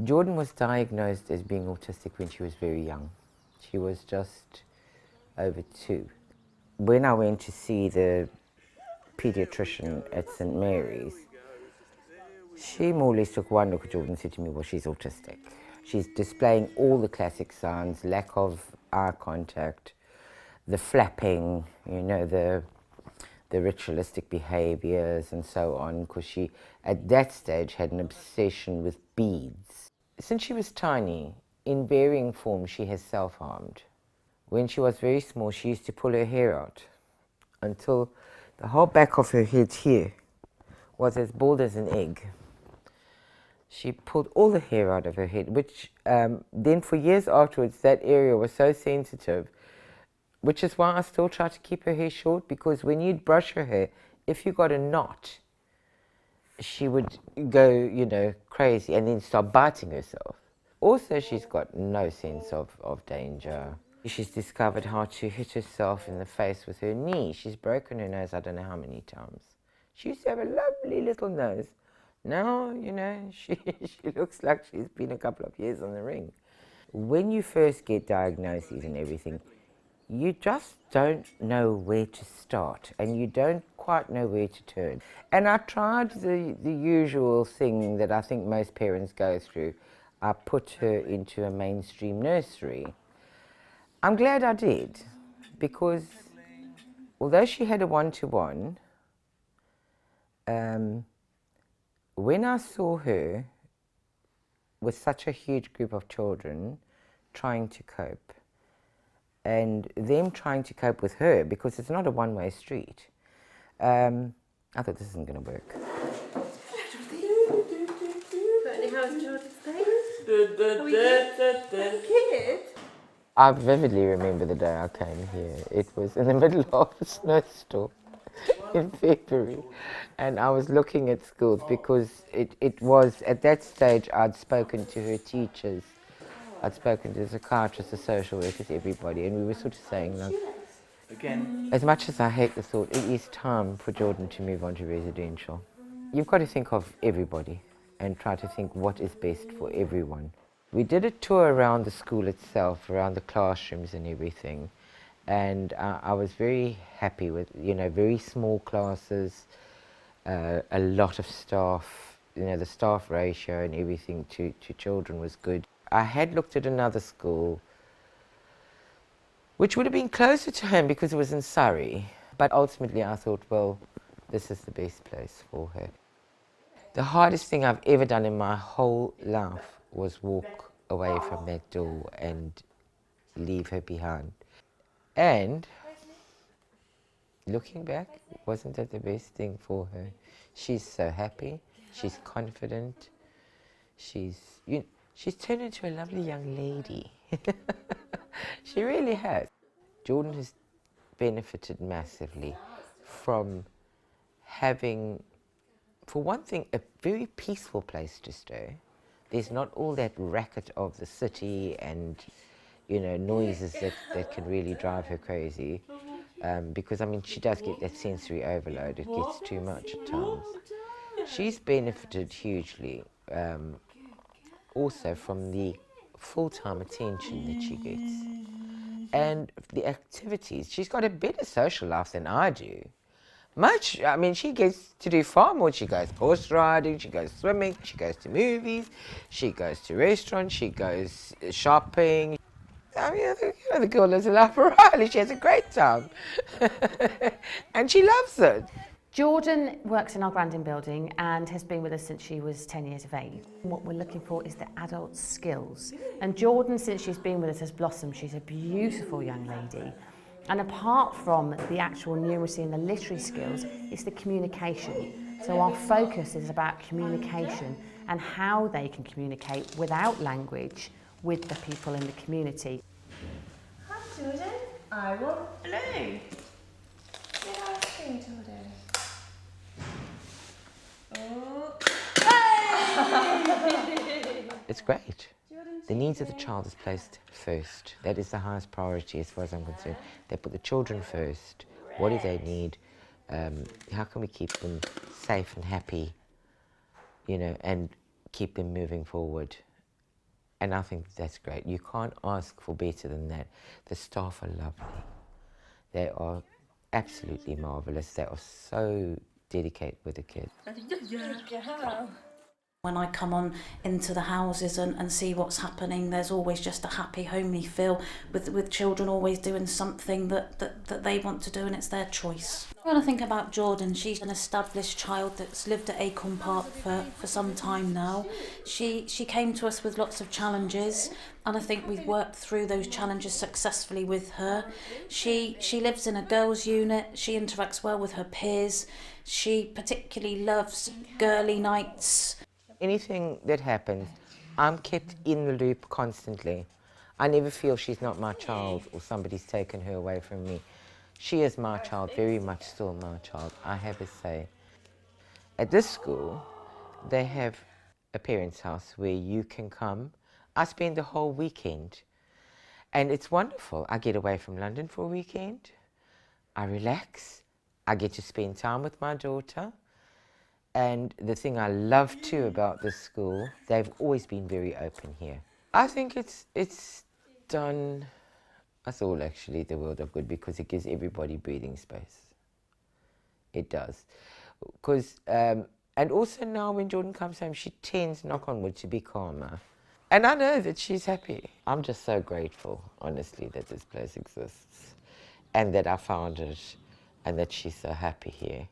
Jordan was diagnosed as being autistic when she was very young. She was just over 2. When I went to see the pediatrician at St. Mary's, she more or less took one look at Jordan and said to me, well, she's autistic. She's displaying all the classic signs, lack of eye contact, the flapping, the ritualistic behaviors and so on, because she, at that stage, had an obsession with beads. Since she was tiny, in varying forms, she has self-harmed. When she was very small, she used to pull her hair out until the whole back of her head here was as bald as an egg. She pulled all the hair out of her head, which then for years afterwards, that area was so sensitive, which is why I still try to keep her hair short, because when you'd brush her hair, if you got a knot, she would go, crazy and then start biting herself. Also, she's got no sense of danger. She's discovered how to hit herself in the face with her knee. She's broken her nose I don't know how many times. She used to have a lovely little nose. Now, she looks like she's been a couple of years on the ring. When you first get diagnoses and everything, you just don't know where to start and you don't quite know where to turn. And I tried the usual thing that I think most parents go through. I put her into a mainstream nursery. I'm glad I did, because although she had a one-to-one, when I saw her with such a huge group of children trying to cope, and them trying to cope with her, because it's not a one-way street, I thought this isn't going to work. How's Jordan's day? Are we good? I vividly remember the day I came here. It was in the middle of a snowstorm in February, and I was looking at schools because it was, at that stage, I'd spoken to her teachers, I'd spoken to the psychiatrists, the social workers, everybody, and we were sort of saying, like, again, as much as I hate the thought, it is time for Jordan to move on to residential. You've got to think of everybody and try to think what is best for everyone. We did a tour around the school itself, around the classrooms and everything, and I was very happy with, very small classes, a lot of staff, the staff ratio and everything to children was good. I had looked at another school, which would have been closer to home because it was in Surrey, but ultimately I thought, well, this is the best place for her. The hardest thing I've ever done in my whole life was walk away from that door and leave her behind. And looking back, wasn't that the best thing for her? She's so happy, she's confident, she's turned into a lovely young lady. She really has. Jordan has benefited massively from having, for one thing, a very peaceful place to stay. There's not all that racket of the city and, noises that can really drive her crazy. Because, she does get that sensory overload. It gets too much at times. She's benefited hugely also from the full-time attention that she gets. And the activities. She's got a better social life than I do. She gets to do far more. She goes horse riding, she goes swimming, she goes to movies, she goes to restaurants, she goes shopping. The girl lives a life of Riley. She has a great time. And she loves it. Jordan works in our Grandin building and has been with us since she was 10 years of age. What we're looking for is the adult skills. And Jordan, since she's been with us, has blossomed. She's a beautiful young lady. And apart from the actual numeracy and the literary skills, it's the communication. So our focus is about communication and how they can communicate without language with the people in the community. Hi, Jordan. I want blue. Say ice cream, Jordan. Oh. Hey! It's great. The needs of the child is placed first. That is the highest priority as far as I'm concerned. They put the children first. What do they need? How can we keep them safe and happy, and keep them moving forward? And I think that's great. You can't ask for better than that. The staff are lovely. They are absolutely marvellous. They are so dedicated with the kids. When I come on into the houses and see what's happening, there's always just a happy, homely feel with children always doing something that they want to do, and it's their choice. When I think about Jordan, she's an established child that's lived at Acorn Park for some time now. She came to us with lots of challenges, and I think we've worked through those challenges successfully with her. She lives in a girls' unit. She interacts well with her peers. She particularly loves girly nights. Anything that happens, I'm kept in the loop constantly. I never feel she's not my child or somebody's taken her away from me. She is my child, very much still my child, I have a say. At this school, they have a parents' house where you can come. I spend the whole weekend, and it's wonderful. I get away from London for a weekend, I relax, I get to spend time with my daughter. And the thing I love too about this school, they've always been very open here. I think it's done us all actually the world of good, because it gives everybody breathing space. It does. Because, and also now when Jordan comes home, she tends, knock on wood, to be calmer. And I know that she's happy. I'm just so grateful, honestly, that this place exists and that I found it and that she's so happy here.